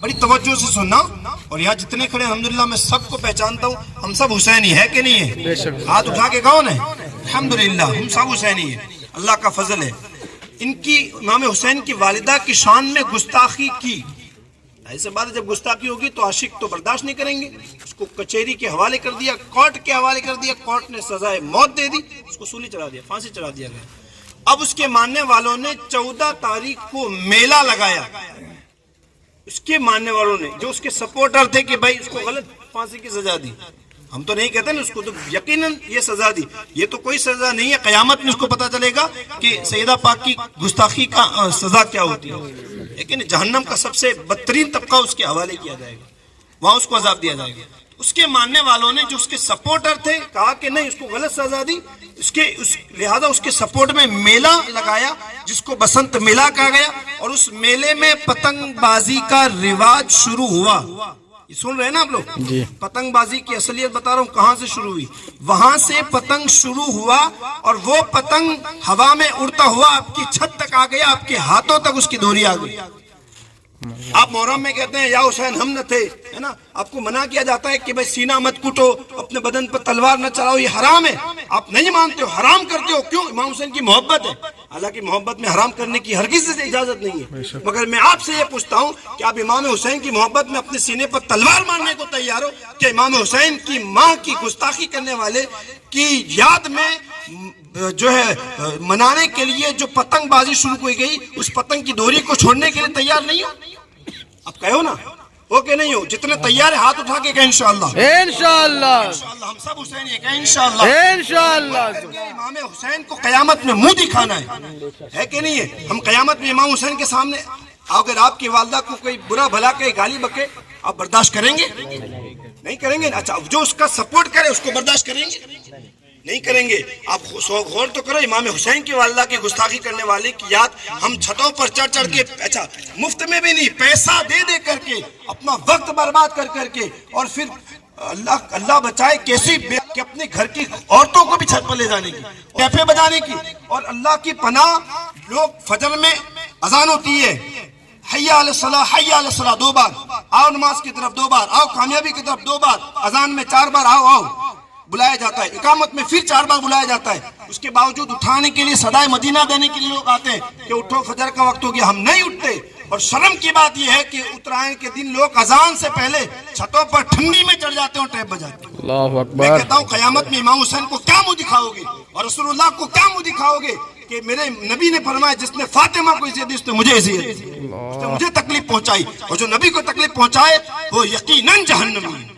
बड़ी तवज्जो से सुनना। और यहाँ जितने खड़े अल्हम्दुलिल्लाह मैं सबको पहचानता हूँ, हम सब हुसैनी है कि नहीं है? हाथ उठा के कौन है? अल्हम्दुलिल्लाह हम सब हुसैनी है, अल्लाह का फजल है। इनकी इमाम हुसैन की वालिदा की शान में गुस्ताखी की, ऐसे बात है जब गुस्ताखी होगी तो आशिक तो बर्दाश्त नहीं करेंगे, उसको कचहरी के हवाले कर दिया, कोर्ट के हवाले कर दिया, कोर्ट ने सजाए मौत दे दी, उसको सूली चढ़ा दिया, फांसी चढ़ा दिया गया। अब उसके मानने वालों ने 14 तारीख को मेला लगाया, उसके मानने वालों ने जो उसके सपोर्टर थे कि भाई उसको गलत फांसी की सजा दी, हम तो नहीं कहते ना, उसको तो यकीनन ये सजा दी, ये तो कोई सजा नहीं है, कयामत में उसको पता चलेगा कि सैयदा पाक की गुस्ताखी का सजा क्या होती है। लेकिन जहन्नम का सबसे बदतरीन तबका उसके हवाले किया जाएगा, वहां उसको अजाब दिया जाएगा। उसके मानने वालों ने जो उसके सपोर्टर थे कहा कि नहीं उसको गलत सजा दी, लिहाजा उसके सपोर्ट में मेला लगाया जिसको बसंत मेला कहा गया, और उस मेले में पतंगबाजी का रिवाज शुरू हुआ। सुन रहे हैं ना आप लोग? पतंगबाजी की असलियत बता रहा हूँ, कहाँ से शुरू हुई, वहां से पतंग शुरू हुआ और वो पतंग हवा में उड़ता हुआ आपकी छत तक आ गया, आपके हाथों तक उसकी डोरी आ गई। आप मोहर्रम में कहते हैं या हुसैन हम न थे, है ना, आपको मना किया जाता है कि भाई सीना मत कूटो, अपने बदन पर तलवार न चलाओ, ये हराम है, आप नहीं मानते हो, हराम करते हो, क्यों? इमाम हुसैन की मोहब्बत है, हालांकि मोहब्बत में हराम करने की हरगिज़ से इजाजत नहीं है, मगर मैं आपसे ये पूछता हूँ कि आप इमाम हुसैन की मोहब्बत में अपने सीने पर तलवार मारने को तैयार हो कि इमाम हुसैन की माँ की गुस्ताखी करने वाले की याद में जो है मनाने के लिए जो पतंगबाजी शुरू की गई, उस पतंग की डोरी को छोड़ने के लिए तैयार नहीं हो? आप कहो ना हो के नहीं हो? जितने तैयार है हाथ उठा के कहें इंशाअल्लाह, इंशाअल्लाह, इंशाअल्लाह हम सब हुसैनी है, कहें इंशाअल्लाह, इंशाअल्लाह। इमाम हुसैन को कयामत में मुंह दिखाना है कि नहीं है? हम कयामत में इमाम हुसैन के सामने, अगर आपकी वालदा को कोई बुरा भला कहे, गाली बके, आप बर्दाश्त करेंगे? नहीं करेंगे। अच्छा, जो उसका सपोर्ट करे उसको बर्दाश्त करेंगे? नहीं करेंगे। आप गौर तो करो, इमाम हुसैन की वालिदा की गुस्ताखी करने वाले की याद हम छतों पर चढ़ चढ़ के, अच्छा मुफ्त में भी नहीं, पैसा दे दे करके, अपना वक्त बर्बाद कर करके, और फिर अल्लाह बचाए कैसी कि अपने घर की औरतों को भी छत पर ले जाने की, कैफे बजाने की, और अल्लाह की पनाह लोग फजर में अजान होती है, हय्या अला सलाह, हय्या अला सलाह 2 बार, आओ नमाज की तरफ 2 बार, आओ कामयाबी की तरफ 2 बार, अजान में 4 बार आओ आओ बुलाया जाता है, इकामत में फिर 4 बार बुलाया जाता है। उसके बावजूद उठाने के लिए सदाए मदीना देने के लिए लोग आते हैं कि उठो फजर का वक्त हो गया, हम नहीं उठते। और शर्म की बात यह है कि उत्तरायण के दिन लोग अजान से पहले छतों पर ठंडी में चढ़ जाते हैं और टैप बजाते हैं। अल्लाहु अकबर। मैं कहता हूँ कयामत में इमाम हुसैन को क्या मुंह दिखाओगे और रसूलुल्लाह को क्या मुंह दिखाओगे कि मेरे नबी ने फरमाया जिसने फातिमा को इज्जत दी उसने मुझे इज्जत दी, उसने मुझे तकलीफ पहुंचाई, और जो नबी को तकलीफ पहुंचाए वो यकीनन जहन्नमी है,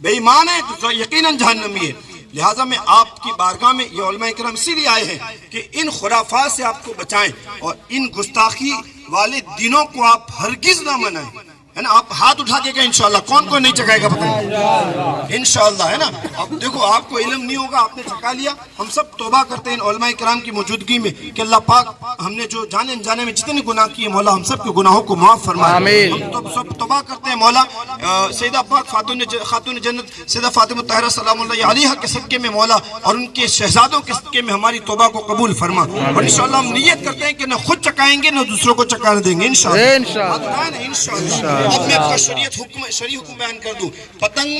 बेईमान है तो यकीनन जहन्नमी है। लिहाजा में आपकी बारगाह में ये उलमा इकराम इसीलिए आए हैं कि इन खुराफात से आपको बचाएं और इन गुस्ताखी वाले दिनों को आप हरगिज ना मनाएं, है ना। आप हाथ उठा के गए इंशाअल्लाह, कौन कौन नहीं चकाएगा बताइए इंशाअल्लाह, है ना। अब देखो आपको इल्म नहीं होगा, आपने चका लिया, हम सब तौबा करते हैं उलमा इकराम की मौजूदगी में कि अल्लाह पाक हमने जो जाने अनजाने में जितने गुनाह किए मौला हम सब के गुनाहों को माफ फरमाए, हम तो सब तौबा करते हैं मौला। सैयदा पाक खातून जन्नत सैयदा फातिमा तहरा सलामुल्लाह अलैहा के सदके में मौला और उनके शहजादों के सदके में हमारी तौबा को कबूल फरमा, और इंशाअल्लाह हम नियत करते हैं कि न खुद चकाएंगे न दूसरों को चकाने देंगे इंशाअल्लाह। अब मैं आपका शरीयत हुक्म बयान कर दूं, पतंग